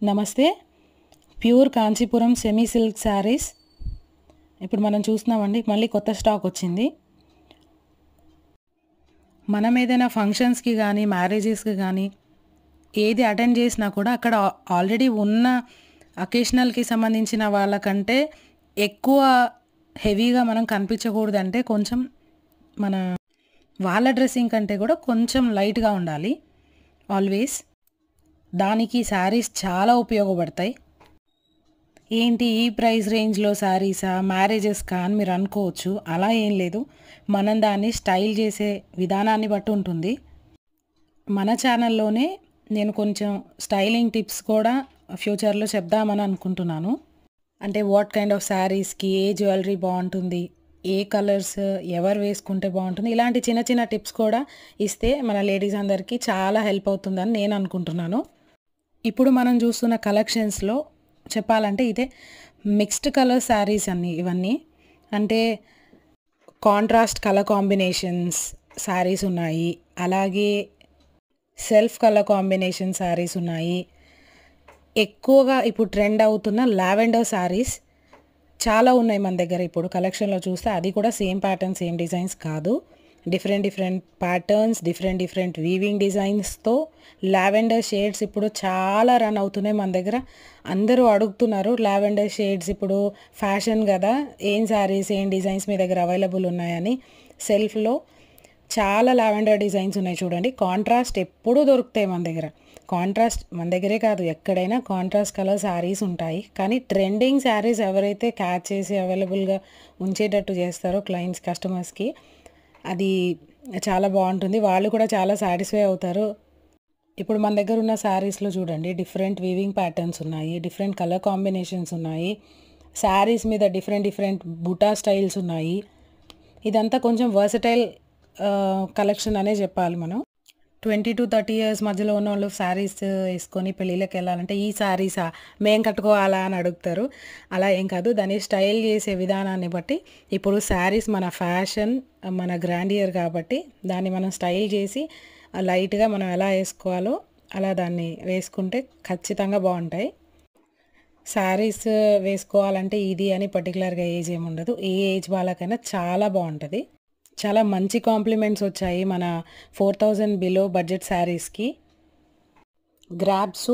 నమస్తే. Pure Kanchipuram semi silk saris ఇప్పుడు మనం చూస్తున్నామండి. మళ్ళీ కొత్త స్టాక్ వచ్చింది. మనం ఏదైనా ఫంక్షన్స్కి కానీ మ్యారేజెస్కి కానీ ఏది అటెండ్ చేసినా కూడా అక్కడ ఆల్రెడీ ఉన్న అకేషనల్కి సంబంధించిన వాళ్ళకంటే ఎక్కువ హెవీగా మనం కనిపించకూడదంటే కొంచెం మన వాళ్ళ డ్రెస్సింగ్ కంటే కూడా కొంచెం లైట్గా ఉండాలి ఆల్వేస్. దానికి శారీస్ చాలా ఉపయోగపడతాయి. ఏంటి ఈ ప్రైస్ రేంజ్లో శారీసా, మ్యారేజెస్కా అని మీరు అనుకోవచ్చు. అలా ఏం లేదు, మనం దాన్ని స్టైల్ చేసే విధానాన్ని బట్టి ఉంటుంది. మన ఛానల్లోనే నేను కొంచెం స్టైలింగ్ టిప్స్ కూడా ఫ్యూచర్లో చెప్దామని అనుకుంటున్నాను. అంటే వాట్ కైండ్ ఆఫ్ శారీస్కి ఏ జ్యువెలరీ బాగుంటుంది, ఏ కలర్స్ ఎవరు వేసుకుంటే బాగుంటుంది, ఇలాంటి చిన్న చిన్న టిప్స్ కూడా ఇస్తే మన లేడీస్ అందరికీ చాలా హెల్ప్ అవుతుందని నేను అనుకుంటున్నాను. ఇప్పుడు మనం చూస్తున్న కలెక్షన్స్లో చెప్పాలంటే ఇదే మిక్స్డ్ కలర్ శారీస్ ఇవన్నీ. అంటే కాంట్రాస్ట్ కలర్ కాంబినేషన్స్ శారీస్ ఉన్నాయి, అలాగే సెల్ఫ్ కలర్ కాంబినేషన్ శారీస్ ఉన్నాయి. ఎక్కువగా ఇప్పుడు ట్రెండ్ అవుతున్న లావెండర్ శారీస్ చాలా ఉన్నాయి మన దగ్గర. ఇప్పుడు కలెక్షన్లో చూస్తే అది కూడా సేమ్ ప్యాటర్న్ సేమ్ డిజైన్స్ కాదు, డిఫరెంట్ ప్యాటర్న్స్, డిఫరెంట్ వీవింగ్ డిజైన్స్తో లావెండర్ షేడ్స్ ఇప్పుడు చాలా రన్ అవుతున్నాయి మన దగ్గర. అందరూ అడుగుతున్నారు లావెండర్ షేడ్స్ ఇప్పుడు ఫ్యాషన్ కదా, ఏం శారీస్ ఏం డిజైన్స్ మీ దగ్గర అవైలబుల్ ఉన్నాయని. సెల్ఫ్లో చాలా లావెండర్ డిజైన్స్ ఉన్నాయి చూడండి. కాంట్రాస్ట్ ఎప్పుడూ దొరుకుతాయి మన దగ్గర. కాంట్రాస్ట్ మన దగ్గరే కాదు, ఎక్కడైనా కాంట్రాస్ట్ కలర్ శారీస్ ఉంటాయి. కానీ ట్రెండింగ్ శారీస్ ఎవరైతే క్యాచ్ చేసి అవైలబుల్గా ఉంచేటట్టు చేస్తారో క్లయింట్స్ కస్టమర్స్కి, అది చాలా బాగుంటుంది. వాళ్ళు కూడా చాలా సాటిస్ఫై అవుతారు. ఇప్పుడు మన దగ్గర ఉన్న శారీస్లో చూడండి, డిఫరెంట్ వీవింగ్ ప్యాటర్న్స్ ఉన్నాయి, డిఫరెంట్ కలర్ కాంబినేషన్స్ ఉన్నాయి, శారీస్ మీద డిఫరెంట్ బుటా స్టైల్స్ ఉన్నాయి. ఇదంతా కొంచెం వర్సటైల్ కలెక్షన్ అనే చెప్పాలి మనం. 20 to 30 ఇయర్స్ మధ్యలో ఉన్న వాళ్ళు శారీస్ వేసుకొని పెళ్ళిళ్ళకి వెళ్ళాలంటే ఈ శారీసా మేం కట్టుకోవాలా అని అడుగుతారు. అలా ఏం కాదు, దాన్ని స్టైల్ చేసే విధానాన్ని బట్టి ఇప్పుడు శారీస్ మన ఫ్యాషన్, మన గ్రాండియర్ కాబట్టి దాన్ని మనం స్టైల్ చేసి లైట్గా మనం ఎలా వేసుకోవాలో అలా దాన్ని వేసుకుంటే ఖచ్చితంగా బాగుంటాయి. శారీస్ వేసుకోవాలంటే ఇది అని పర్టికులర్గా ఏజ్ ఏమి ఉండదు, ఏ ఏజ్ వాళ్ళకైనా చాలా బాగుంటుంది. చాలా మంచి కాంప్లిమెంట్స్ వచ్చాయి మన 4000 బిలో బడ్జెట్ శారీస్కి. గ్రాబ్స్